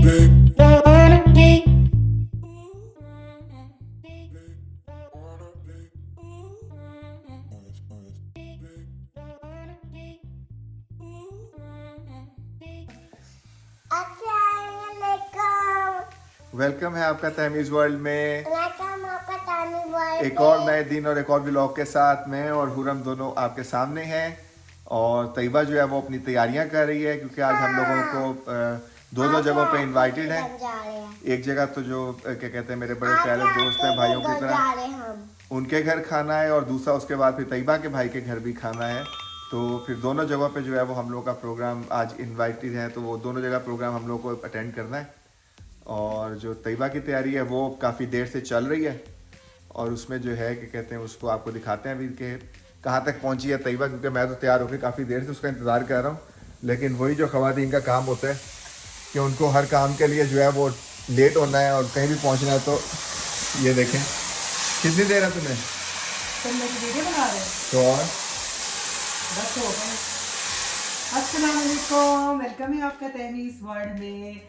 Welcome है आपका तहमीज़ world में एक और और नए दिन और एक और व्लॉग के साथ मैं और हुरम दोनों आपके सामने हैं। और तैयबा जो है वो अपनी तैयारियां कर रही है क्योंकि आज हम लोगों को दो जगहों पे इनवाइटेड है। एक जगह तो जो क्या कहते हैं मेरे बड़े प्यारे दोस्त हैं भाइयों की तरह, उनके घर खाना है, और दूसरा उसके बाद फिर तैयबा के भाई के घर भी खाना है। तो फिर दोनों जगहों पे जो है वो हम लोग का प्रोग्राम आज इनवाइटेड है, तो वो दोनों जगह प्रोग्राम हम लोग को अटेंड करना है। और जो तैयबा की तैयारी है वो काफ़ी देर से चल रही है, और उसमें जो है कि कहते हैं उसको आपको दिखाते हैं अभी कि कहाँ तक पहुँची है तैयबा, क्योंकि मैं तो तैयार होकर काफ़ी देर से उसका इंतज़ार कर रहा हूँ। लेकिन वही जो ख़वातीन का काम होता है कि उनको हर काम के लिए जो है वो लेट होना है और कहीं भी पहुँचना है। तो ये देखें कितनी देर है तुम्हें वीडियो बना रहे तो और बस हो गए। अस्सलाम वालेकुम, वेलकम है आपका तहमीज़ वर्ल्ड में।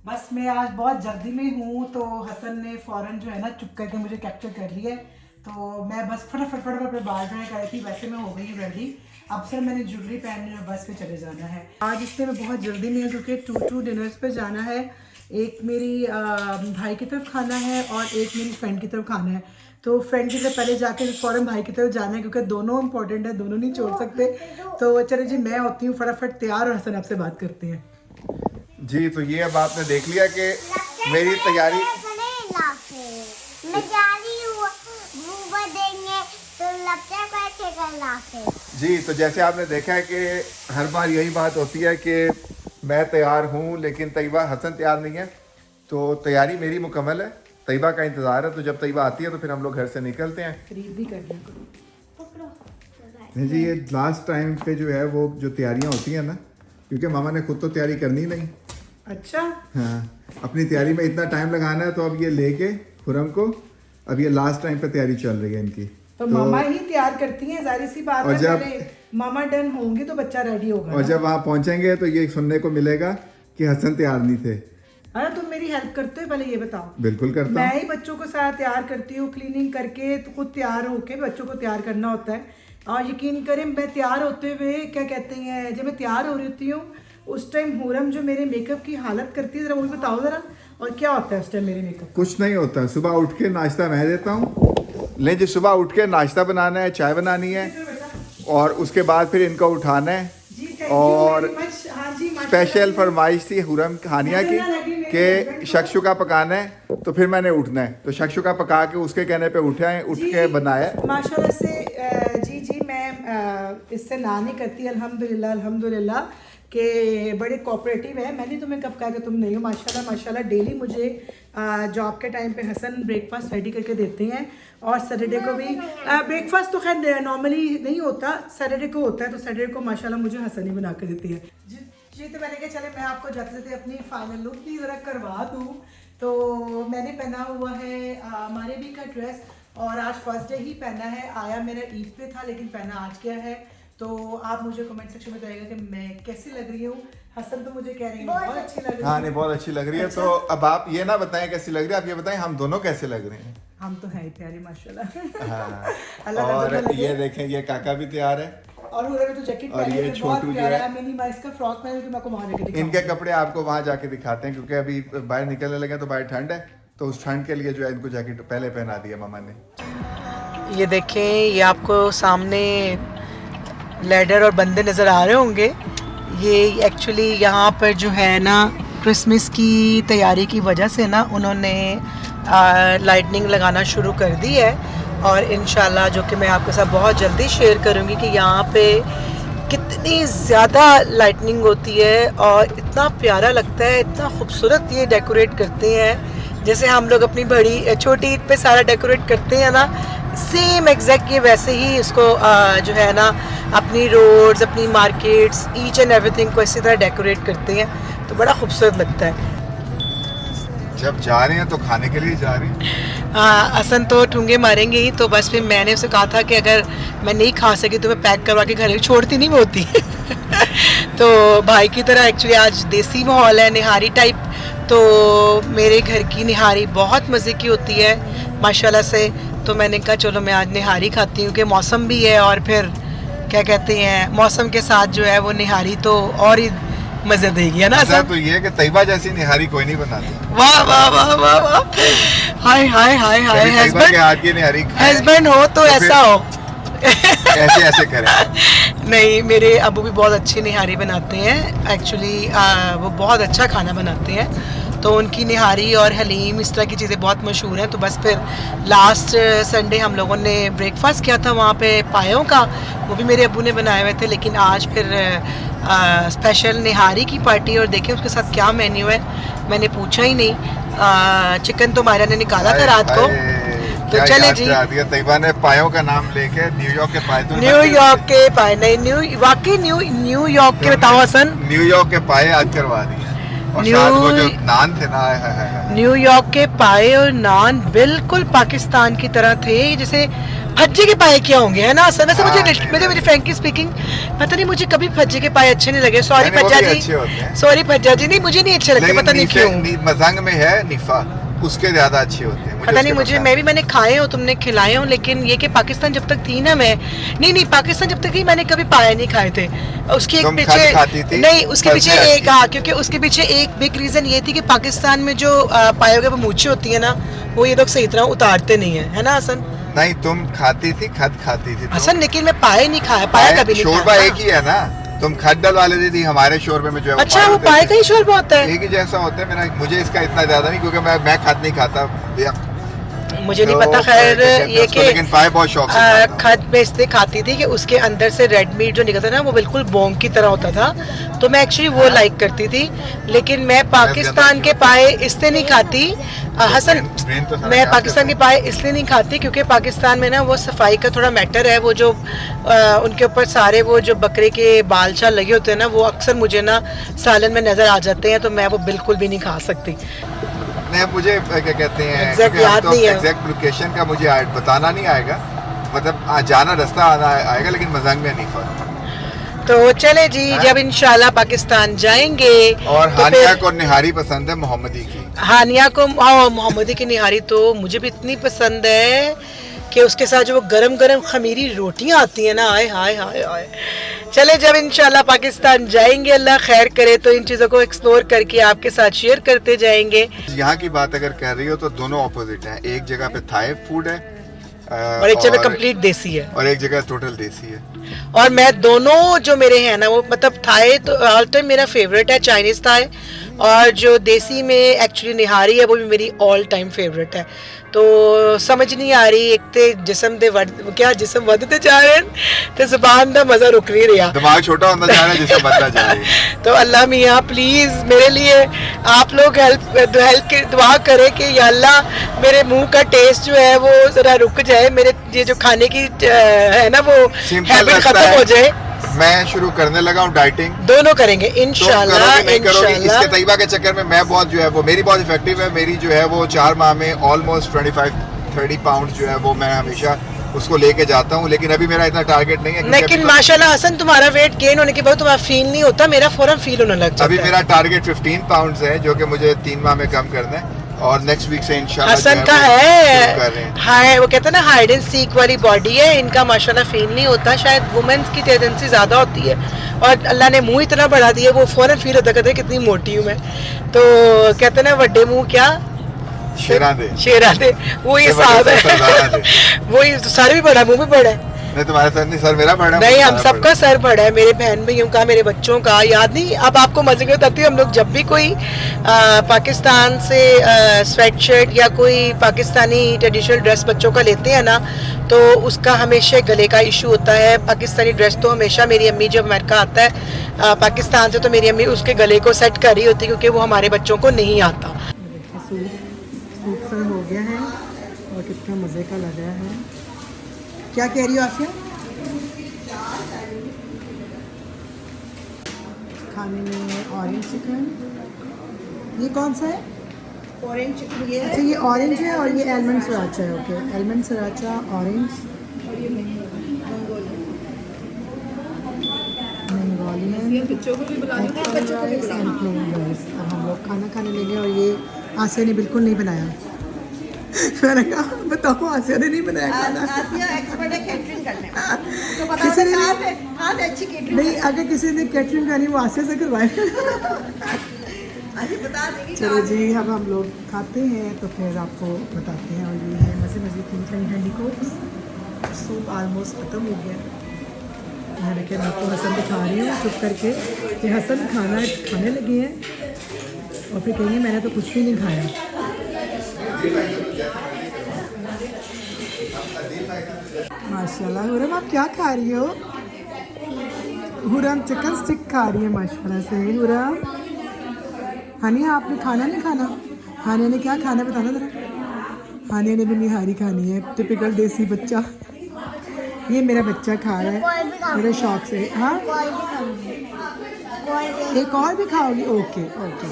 बस मैं आज बहुत जल्दी में हूँ, तो हसन ने फ़ौरन जो है ना चुप करके मुझे कैप्चर कर लिया है। तो मैं बस फटाफट बाल ड्राई कर रही थी, वैसे मैं हो गई हूँ रेडी। अब सर मैंने ज्वेलरी पहननी और बस पे चले जाना है। आज इसलिए मैं बहुत जल्दी में हूँ क्योंकि टू डिनर्स पे जाना है। एक मेरी भाई की तरफ खाना है और एक मेरी फ्रेंड की तरफ खाना है। तो फ्रेंड की तरफ पहले जाके फ़ौरन भाई की तरफ जाना है क्योंकि दोनों इंपॉर्टेंट है, दोनों नहीं छोड़ सकते। तो चलो जी मैं होती हूँ फटाफट तैयार और हसन आपसे बात करते हैं। जी। तो ये अब आपने देख लिया कि मेरी तैयारी जी। तो जैसे आपने देखा है कि हर बार यही बात होती है कि मैं तैयार हूँ लेकिन तैयबा हसन तैयार नहीं है। तो तैयारी मेरी मुकम्मल है, तैयबा का इंतज़ार है। तो जब तैयबा आती है तो फिर हम लोग घर से निकलते हैं। खरीद भी करनी नहीं जी, ये लास्ट टाइम पे जो है वो जो तैयारियाँ होती हैं ना, क्योंकि मामा ने खुद तो तैयारी करनी नहीं। अच्छा हाँ, अपनी तैयारी में इतना टाइम लगाना है, तो अब ये लेके खुरम को अब ये लास्ट टाइम पे तैयारी चल रही है इनकी। तो मामा ही तैयार करती हैं, जाहिर सी बात है। पहले मामा डन होंगे तो बच्चा रेडी होगा। और जब वहाँ पहुँचेंगे तो ये सुनने को मिलेगा कि हसन तैयार नहीं थे। अरे तुम मेरी हेल्प करते हो, पहले ये बताओ। बिल्कुल करता हूँ। मैं ही बच्चों को सारा तैयार करती हूँ, क्लीनिंग करके तो खुद तैयार होके बच्चों को तैयार करना होता है। और यकीन करें मैं तैयार होते हुए क्या कहते हैं, जब मैं तैयार हो रही होती हूँ उस टाइम हुरम जो मेरे मेकअप की हालत करती है, जरा वो भी बताओ जरा। और क्या होता है उस टाइम मेरे मेकअप? कुछ नहीं होता, सुबह उठ के नाश्ता मैं देता हूँ। ले जी, सुबह उठ के नाश्ता बनाना है, चाय बनानी है, और उसके बाद फिर इनको उठाना है। और स्पेशल फरमाइश थी हुरम हानिया की कि शक्शुका पकाना है, तो फिर मैंने उठना है। तो शक्शुका पका के उसके कहने पे उठ के बनाया माशाल्लाह से। जी मैं इससे ना नहीं करती, अल्हम्दुलिल्लाह कि बड़े कोऑपरेटिव है। मैंने तुम्हें कब कहा कि तुम नहीं हो। माशाल्लाह डेली मुझे जॉब के टाइम पे हसन ब्रेकफास्ट रेडी करके देते हैं, और सैटरडे को भी ब्रेकफास्ट तो खैर नॉर्मली नहीं होता, सैटरडे को होता है। तो सैटरडे को माशाल्लाह मुझे हसन ही बना के देती है। जी तो मैंने कहा चले मैं आपको जाते जाते अपनी फाइनल लुक भी ज़रा करवा दूँ। तो मैंने पहना हुआ है हमारे भी का ड्रेस, और आज फर्स्ट डे ही पहना है। आया मेरा ईद पे था लेकिन पहना आज क्या है। तो आप मुझे कमेंट सेक्शन में बताइएगा कि मैं कैसी लग रही हूँ। हसन तो मुझे कह रही है बहुत अच्छी लग रही है। हाँ नहीं, बहुत अच्छी लग रही है। तो अब आप ये ना बताएं कैसी लग रही है, आप ये बताएं हम दोनों कैसे लग रहे हैं। हम तो हैं प्यारे माशाल्लाह। हाँ। और ये देखें, ये काका भी तैयार है, और तो जैकेट और ये छोटू जो है मिनी माइस का फ्रॉक पहने तो मैं आपको वहां जाके इनके कपड़े आपको वहां जाके दिखाते हैं, क्योंकि अभी बाहर निकलने लगे तो बाहर ठंड है, तो उस ठंड के लिए जो है इनको जैकेट पहले पहना दिया मामा ने। ये देखें, ये आपको सामने लैडर और बंदे नज़र आ रहे होंगे। ये एक्चुअली यहाँ पर जो है ना क्रिसमस की तैयारी की वजह से ना उन्होंने लाइटनिंग लगाना शुरू कर दी है, और इंशाल्लाह जो कि मैं आपके साथ बहुत जल्दी शेयर करूँगी कि यहाँ पे कितनी ज़्यादा लाइटनिंग होती है और इतना प्यारा लगता है, इतना खूबसूरत ये डेकोरेट करते हैं। जैसे हम लोग अपनी बड़ी छोटी ईद पे सारा डेकोरेट करते हैं ना, सेम एग्जैक्ट ये वैसे ही इसको जो है ना अपनी रोड्स, अपनी मार्केट्स, ईच एंड एवरीथिंग को इसी तरह डेकोरेट करते हैं। तो बड़ा खूबसूरत लगता है। जब जा रहे हैं तो खाने के लिए जा रहे हैं। हसन तो ठूंगे मारेंगे ही, तो बस फिर मैंने उसे कहा था कि अगर मैं नहीं खा सकी तो मैं पैक करवा के घर छोड़ती नहीं होती। तो भाई की तरह एक्चुअली आज देसी माहौल है, निहारी टाइप तो मेरे घर की निहारी बहुत मज़े की होती है माशाल्लाह से। तो मैंने कहा चलो मैं आज निहारी खाती हूँ कि मौसम भी है और फिर क्या कहते हैं मौसम के साथ जो है वो निहारी तो और ही मज़े देगी, है ना। ऐसा तो ये है कि तैयबा जैसी निहारी कोई नहीं बनाती। वाह वाह वाह वाह वाह, हाय हाय हाय हाय। तैयबा के हाथ की निहारी हस्बैंड हो तो ऐसा हो। ऐसे ऐसे करें। नहीं, मेरे अबू भी बहुत अच्छी निहारी बनाते हैं एक्चुअली, वो बहुत अच्छा खाना बनाते हैं। तो उनकी निहारी और हलीम इस तरह की चीज़ें बहुत मशहूर हैं। तो बस फिर लास्ट संडे हम लोगों ने ब्रेकफास्ट किया था वहाँ पे पायों का, वो भी मेरे अबू ने बनाए हुए थे। लेकिन आज फिर स्पेशल निहारी की पार्टी, और देखें उसके साथ क्या मेन्यू है, मैंने पूछा ही नहीं। चिकन तो मायरा ने निकाला था रात को। तो चले जी, तैयबा ने पायों का नाम लेके न्यूयॉर्क के पाए, तो न्यूयॉर्क के पाए नहीं, वाकई न्यूयॉर्क के बताओ हसन, न्यूयॉर्क के पाए आज करवा दिए। और साथ वो जो नान थे ना, न्यूयॉर्क के पाए और नान बिल्कुल पाकिस्तान की तरह थे, जैसे भज्जे के पाए क्या होंगे, है ना। असल में मुझे फ्रैंकली स्पीकिंग पता नहीं, मुझे कभी भज्जे के पाए अच्छे नहीं लगे। सॉरी भज्जा जी, सॉरी भज्जा जी, नहीं मुझे नहीं अच्छे लगते, पता नहीं क्यों। मजंग में है निफा, उसके ज्यादा अच्छे होते हैं। पता नहीं मुझे, मैंने खाए हो, तुमने खिलाए हो, लेकिन ये कि पाकिस्तान जब तक थी ना, मैं नहीं पाकिस्तान जब तक थी मैंने कभी पाया नहीं खाए थे। उसके एक पीछे नहीं, उसके पीछे एक, हाँ, क्योंकि उसके पीछे एक बिग रीजन ये थी कि पाकिस्तान में जो पायों के मूछें होती है ना, वो ये लोग सही तरह उतारते नहीं है, है ना हसन। नहीं, तुम खाती थी, खत खाती थी हसन, लेकिन मैं पाए नहीं खाया, पाया कभी नहीं। शोरबा एक ही है ना, तुम खत डलवा लेती थी हमारे शोरबे में जो है। अच्छा, वो पाए का ही शोरबा होता है, एक ही जैसा होता है। मेरा मुझे इसका इतना ज्यादा नहीं, क्योंकि मैं खत नहीं खाता, मुझे नहीं पता। खैर ये कि लेकिन पाए बहुत शौक से खत में इसलिए खाती थी कि उसके अंदर से रेड मीट जो निकलता था ना, वो बिल्कुल बोंग की तरह होता था, तो मैं एक्चुअली वो लाइक करती थी। लेकिन मैं पाकिस्तान के पाए इसलिए नहीं खाती हसन, मैं पाकिस्तान के पाए इसलिए नहीं खाती क्योंकि पाकिस्तान में ना वो सफाई का थोड़ा मैटर है। वो जो उनके ऊपर सारे वो जो बकरे के बाल शाल लगे होते हैं ना, वो अक्सर मुझे ना सालन में नज़र आ जाते हैं, तो मैं वो बिल्कुल भी नहीं खा सकती। मुझे क्या कहते हैं, एग्जैक्ट याद नहीं है, एग्जैक्ट लोकेशन का मुझे बताना नहीं आएगा, मतलब जाना रास्ता आएगा, लेकिन मजंग में नहीं फर्क। तो चले जी, जब इंशाल्लाह पाकिस्तान जाएंगे। और तो हानिया को निहारी पसंद है मोहम्मदी की। हानिया को मोहम्मदी की निहारी तो मुझे भी इतनी पसंद है कि उसके साथ जो वो गरम गरम खमीरी रोटियां आती हैं ना, आए हाय हाय हाय। चले, जब इंशाल्लाह पाकिस्तान जाएंगे, अल्लाह खैर करे, तो इन चीज़ों को एक्सप्लोर करके आपके साथ शेयर करते जाएंगे। यहाँ की बात अगर कर रही हो तो दोनों ऑपोजिट हैं। एक जगह पे थाई फूड है और एक जगह कंप्लीट देसी है, और एक जगह टोटल देसी है। और मैं दोनों जो मेरे हैं ना, वो मतलब थाई तो ऑल टाइम मेरा फेवरेट है, चाइनीज थाई, और जो देसी में एक्चुअली निहारी है वो भी मेरी ऑल टाइम फेवरेट है। तो समझ नहीं आ रही, एक ते जिस्म दे क्या जिस्म वधते जा रहे हैं ते ज़ुबान दा मज़ा रुक नहीं रहा, दिमाग छोटा होता जा रहा है, जिसम बढ़ता जा रहा है। तो अल्लाह मियाँ प्लीज़ मेरे लिए आप लोग हेल्प की दुआ करें कि या अल्लाह मेरे मुंह का टेस्ट जो है वो ज़रा रुक जाए, मेरे ये जो खाने की है ना वो हैबिट ख़त्म हो जाए। मैं शुरू करने लगा हूँ डाइटिंग, दोनों करेंगे इंशाल्लाह। इसके तैयबा के चक्कर में मैं बहुत जो है वो मेरी बहुत इफेक्टिव है। मेरी जो है वो 4 माह में ऑलमोस्ट 25-30 पाउंड जो है वो मैं हमेशा उसको लेके जाता हूँ, लेकिन अभी मेरा इतना टारगेट नहीं है। लेकिन माशाल्लाह हसन, तुम्हारा वेट गेन होने के बाद तुम्हारा फील नहीं होता, मेरा फौरन फील होने लग जाता है। अभी मेरा टारगेट 15 पाउंड है, जो कि मुझे 3 माह में कम करना है, और नेक्स्ट वीक से इंशाल्लाह हसन का है वो कहते हैं ना हाइड एंड सीक वाली बॉडी है इनका, माशाल्लाह फील नहीं होता। शायद वुमेन्स की टेंडेंसी ज़्यादा होती है, और अल्लाह ने मुंह इतना बढ़ा दिया, वो फौरन फील होता कहते हैं कितनी मोटी हूँ मैं। तो कहते हैं ना वड्डे मुंह क्या शेरा दे, वो ये साहब है, वो सारे भी बड़ा, मुंह भी बड़ा है। नहीं, तुम्हारा सर नहीं, सर मेरा बड़ा नहीं, हम सबका सर बड़ा है, मेरे बहन भाइयों का, मेरे बच्चों का। याद नहीं, अब आपको मजे की बताती हूँ, हम लोग जब भी कोई पाकिस्तान से स्वेट शर्ट या कोई पाकिस्तानी ट्रेडिशनल ड्रेस बच्चों का लेते हैं ना, तो उसका हमेशा गले का इशू होता है। पाकिस्तानी ड्रेस तो हमेशा मेरी अम्मी जब अमेरिका आता है पाकिस्तान से, तो मेरी अम्मी उसके गले को सेट कर रही होती है, क्योंकि वो हमारे बच्चों को नहीं आता। सूप सर्व हो गया है और कितना मज़े का लगा है। क्या कह रही हो आसिया? खाने में ऑरेंज चिकन, ये कौन सा है? ऑरेंज चिकन ये है। अच्छा, ये ऑरेंज है और ये एलमंड सराचा है। ओके, एलमंड सराचा ऑरेंज, और ये मंगोलियन दिया, बच्चों को भी बुला लिया, बच्चों को भी बुला लिया। अब हम लोग खाना खाने लेंगे और ये आसिया ने बिल्कुल नहीं बनाया। मैंने कहा बताओ आसिया ने नहीं बनाया खाना। आसिया एक्सपर्ट है कैटरिंग करने में, तो पता किसी है ने कहाँ से अच्छी कैटरिंग नहीं, अगर किसी ने कैटरिंग करनी वो आसिया से करवाए। अभी बता देंगे। चलो जी, अब हम लोग खाते हैं तो फिर आपको बताते हैं। और ये है मज़े मज़े की ठंडी कोक्स। सूप ऑलमोस्ट ख़त्म हो गया। यहाँ देखिए मैं आपको हसन दिखा रही हूँ चुप करके कि हसन खाने लगे हैं और फिर कहेंगे मैंने तो कुछ भी नहीं खाया। माशाल्लाह हुरम आप क्या खा रही हो? हुरम चिकन स्टिक खा रही है माशाल्लाह से। हुरम हानिया आपने खाना नहीं खाना? हानिया ने क्या खाना बताना ज़रा। हानिया ने भी निहारी खानी है, टिपिकल देसी बच्चा। ये मेरा बच्चा खा रहा है बड़े शौक से। हाँ एक और भी खाओगी? ओके ओके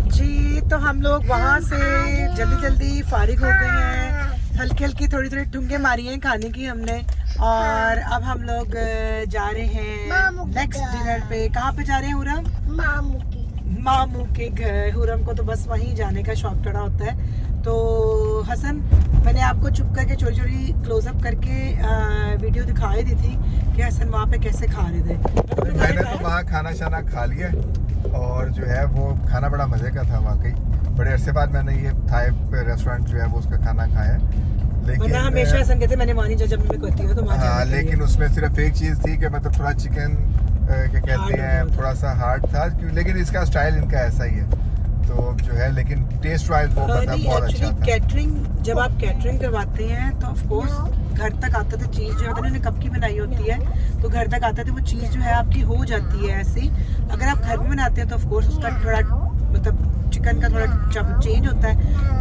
जी। तो हम लोग वहाँ से जल्दी फारिग हो गए हैं। हल्की थोड़ी ठुंगे मारी हैं खाने की हमने। और अब हम लोग जा रहे हैं नेक्स्ट डिनर पे। कहाँ पे जा रहे हैं हुरम? मामू के घर। हुरम को तो बस वहीं जाने का शौक चढ़ा होता है। तो हसन मैंने आपको चुप करके चोरी क्लोजअप करके वीडियो दिखाई दी थी कि हसन वहाँ पे कैसे खा रहे थे। मैंने तो वहाँ खाना शाना खा लिया और जो है वो खाना बड़ा मज़े का था वाकई। बड़े अरसे बाद मैंने ये थाई रेस्टोरेंट जो है वो उसका खाना खाया। लेकिन हमेशा हसन कहते मैंने वहाँ नहीं जब मैं करती हूँ तो हाँ, लेकिन उसमें सिर्फ एक चीज़ थी कि मतलब थोड़ा चिकन क्या कहते हैं थोड़ा सा हार्ड था, लेकिन इसका स्टाइल इनका ऐसा ही है तो जो है, लेकिन टेस्ट वाइज वो मतलब बहुत अच्छा था। कैटरिंग जब आप कैटरिंग करवाते हैं तो ऑफ कोर्स घर तक आते थे चीज़ जो है उन्होंने कब की बनाई होती है तो घर तक आते थे वो चीज़ जो है आपकी हो जाती है ऐसी। अगर आप घर में बनाते हैं तो ऑफ कोर्स उसका थोड़ा मतलब चिकन का थोड़ा चेंज होता है।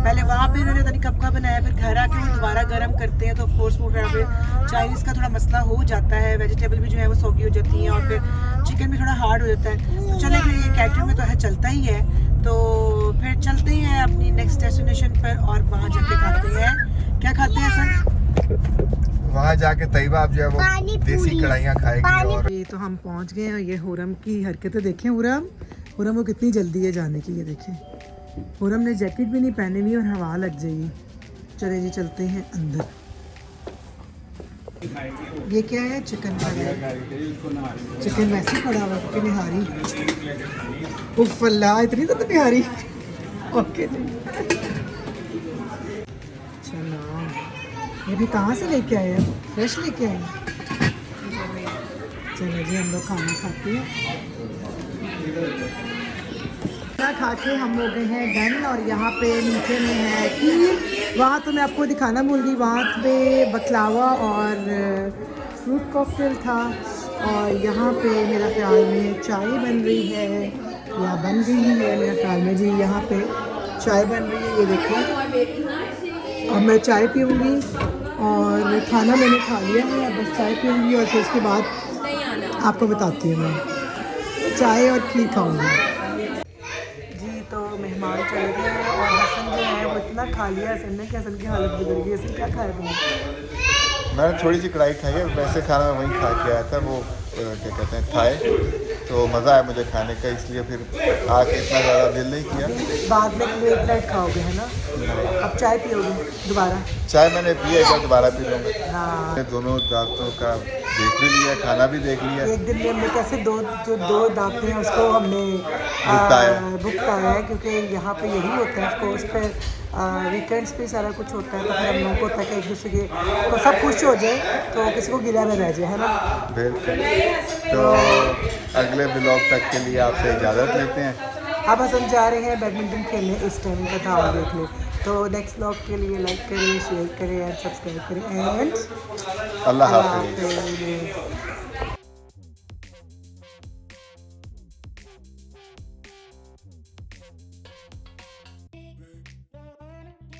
पहले वहाँ पे उन्होंने पता नहीं कब का बनाया, फिर घर आके वो दोबारा गर्म करते हैं तो ऑफ कोर्स वो चाइनीज़ का थोड़ा मसला हो जाता है। वेजिटेबल भी जो है वो सौगी हो जाती हैं और फिर चिकन भी थोड़ा हार्ड हो जाता है। तो चले फिर ये कैटरिंग में तो है चलता ही है। तो फिर चलते हैं अपनी नेक्स्ट डेस्टिनेशन पर और वहाँ जाके खाते हैं। क्या खाते हैं सर? वहाँ जाके तैयबा आप जो है वो देसी कढ़ाइयाँ खाएगी। और ये तो हम पहुँच गए हैं। ये हुरम की हरकतें देखें। हुरम वो कितनी जल्दी है जाने की। ये देखें हुरम ने जैकेट भी नहीं पहनी हुई और हवा लग जाएगी। चले जी चलते हैं अंदर। ये क्या है? चिकन का है। चिकन वैसे ही पड़ा हुआ क्योंकि निहारी। उफ अल्लाह इतनी तो निहारी। ओके जी चलो। ये भी कहाँ से लेके आए हैं? फ्रेश लेके आए हैं। चलो जी हम लोग खाना खाते हैं। खाना खा के हम हो गए हैं डन। और यहाँ पे नीचे में है खीर। वहाँ तो मैं आपको दिखाना भूल गई, वहाँ पे बकलावा और फ्रूट कॉकटेल था। और यहाँ पे मेरा ख्याल में चाय बन रही है या बन गई है मेरा ख्याल में जी। यहाँ पे चाय बन रही है, ये देखो। अब मैं चाय पीऊँगी और खाना मैंने खा लिया है, बस चाय पीऊँगी और फिर उसके बाद आपको बताती हूँ मैं चाय और खीर खाऊँगी जी। तो मेहमान चले गए हैं और हसन जो है वो इतना खा लिया हसन ने कि हसन की हालत बिगड़ गई। हसन क्या खाया तुमने? मैंने थोड़ी सी कढ़ाई खाई है, वैसे खाना मैं वहीं खा के आया था वो क्या कहते हैं थाई। तो मज़ा आया मुझे खाने का, इसलिए फिर आके इतना ज़्यादा दिल नहीं किया। बाद में लेट नाइट खाओगे है ना? अब चाय पियोगे दोबारा? चाय मैंने पी है, एक बार दोबारा पी लूँगा। हाँ दोनों दावतों का देख भी लिया, खाना भी देख लिया। एक दिन में हमने कैसे दो दावतें हैं उसको हमने भुगताया है क्योंकि यहाँ पे यही होता है। उसको उस पर वीकेंड्स पे सारा कुछ होता है तो फिर हम लोगों को होता है कि एक दूसरे के तो सब खुश हो जाए तो किसी को गिला न रह जाए है ना। बिल्कुल। तो अगले ब्लॉग तक के लिए आपसे इजाज़त लेते हैं। अब हम जा रहे हैं बैडमिंटन खेलने, इस टाइम का था देख लें। तो नेक्स्ट ब्लॉग के लिए लाइक करें, शेयर करें एंड सब्सक्राइब करें एंड अल्लाह हाफ़िज़। Don't wanna be